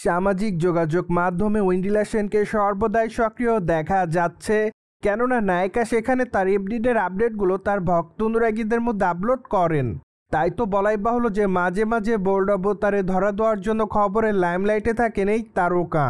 সামাজিক যোগাযোগ মাধ্যমে ওয়েন্ডিলা সেনকে সর্বদাই সক্রিয় দেখা যাচ্ছে, কেননা নায়িকা সেখানে তার এফডিডের আপডেটগুলো তার ভক্ত অনুরাগীদের মধ্যে আপলোড করেন। তাই তো বলাই বাহুল্য যে মাঝে মাঝে বোল্ড অবতারে ধরা দেওয়ার জন্য খবরের লাইমলাইটে থাকেন এই তারকা।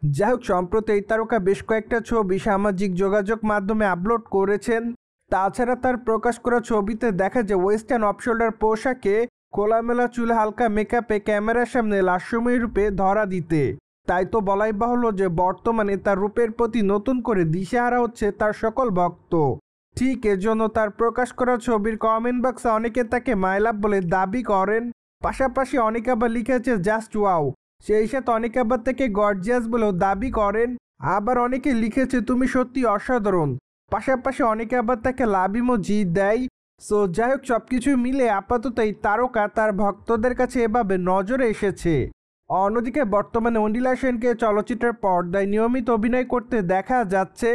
যাই হোক, সম্প্রতি এই তারকা বেশ কয়েকটা ছবি সামাজিক যোগাযোগ মাধ্যমে আপলোড করেছেন। তাছাড়া তার প্রকাশ করা ছবিতে দেখা যায় ওয়েস্টার্ন অফ শোল্ডার পোশাকে খোলামেলা চুলে হালকা মেকআপে ক্যামেরার সামনে লাস্যময়ী রূপে ধরা দিতে। তাই তো বলাই বাহুল্য যে বর্তমানে তার রূপের প্রতি নতুন করে দিশেহারা হচ্ছে তার সকল ভক্ত। ঠিক এজন্য তার প্রকাশ করা ছবির কমেন্ট বক্সে অনেকে তাকে মাই লাভ বলে দাবি করেন। পাশাপাশি অনেকে আবার লিখেছে জাস্ট ওয়াও, সেই সাথে অনেকে আবার তাকে গর্জিয়াস বলেও দাবি করেন। আবার অনেকে লিখেছে তুমি সত্যি অসাধারণ। পাশাপাশি অনেকে আবার তাকে লাভ ইমোজি দেয়। সো যাই হোক, সবকিছু মিলে আপাতত এই তারকা তার ভক্তদের কাছে এভাবে নজরে এসেছে। অন্যদিকে বর্তমানে ওয়েন্ডিলা সেনকে চলচ্চিত্রের পর্দায় নিয়মিত অভিনয় করতে দেখা যাচ্ছে।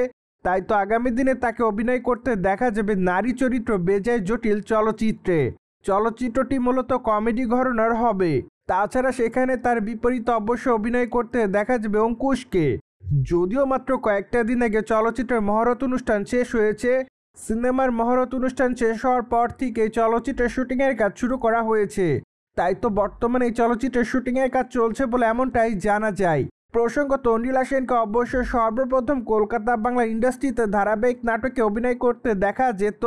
তাই তো আগামী দিনে তাকে অভিনয় করতে দেখা যাবে নারী চরিত্র বেজায় জটিল চলচ্চিত্রে। চলচ্চিত্রটি মূলত কমেডি ঘরানার হবে। তাছাড়া সেখানে তার বিপরীতে অবশ্য অভিনয় করতে দেখা যাবে অঙ্কুশকে। যদিও মাত্র কয়েকটা দিন আগে চলচ্চিত্রের মহরত অনুষ্ঠান শেষ হয়েছে। সিনেমার মহরত অনুষ্ঠান শেষ হওয়ার পর থেকে চলচ্চিত্রের শুটিংয়ের কাজ শুরু করা হয়েছে। তাই তো বর্তমানে এই চলচ্চিত্রের শুটিংয়ের কাজ চলছে বলে এমনটাই জানা যায়। প্রসঙ্গত, ওয়েন্ডিলা সেনকে অবশ্য সর্বপ্রথম কলকাতা বাংলা ইন্ডাস্ট্রিতে ধারাবাহিক নাটকে অভিনয় করতে দেখা যেত।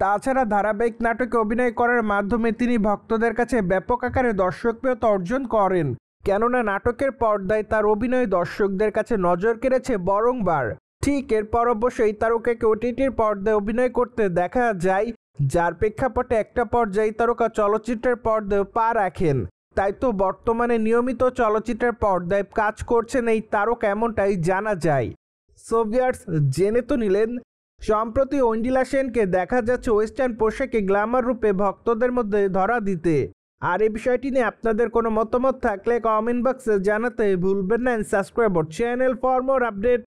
তাছাড়া ধারাবাহিক নাটকে অভিনয় করার মাধ্যমে তিনি ভক্তদের কাছে ব্যাপক আকারে দর্শকপ্রিয়তা অর্জন করেন, কেননা নাটকের পর্দায় তার অভিনয় দর্শকদের কাছে নজর কেড়েছে বরংবার। ঠিক এরপর অবশ্য এই তারকাকে ওটিটির পর্দায় অভিনয় করতে দেখা যায়, যার প্রেক্ষাপটে একটা পর্যায়ে তারকা চলচ্চিত্রের পর্দায় পা রাখেন। তাই তো বর্তমানে নিয়মিত চলচ্চিত্রের পর্দায় কাজ করছেন এই তারকা, এমনটাই জানা যায়। সো ভিউয়ার্স, জেনে তো নিলেন, সম্প্রতি ওয়েন্ডিলা সেনকে দেখা যাচ্ছে ওয়েস্টার্ন পোশাকে গ্ল্যামার রূপে ভক্তদের মধ্যে ধরা দিতে। আর এই বিষয়টি নিয়ে আপনাদের কোনো মতামত থাকলে কমেন্ট বক্সে জানাতে ভুলবেন না। Subscribe channel for more update.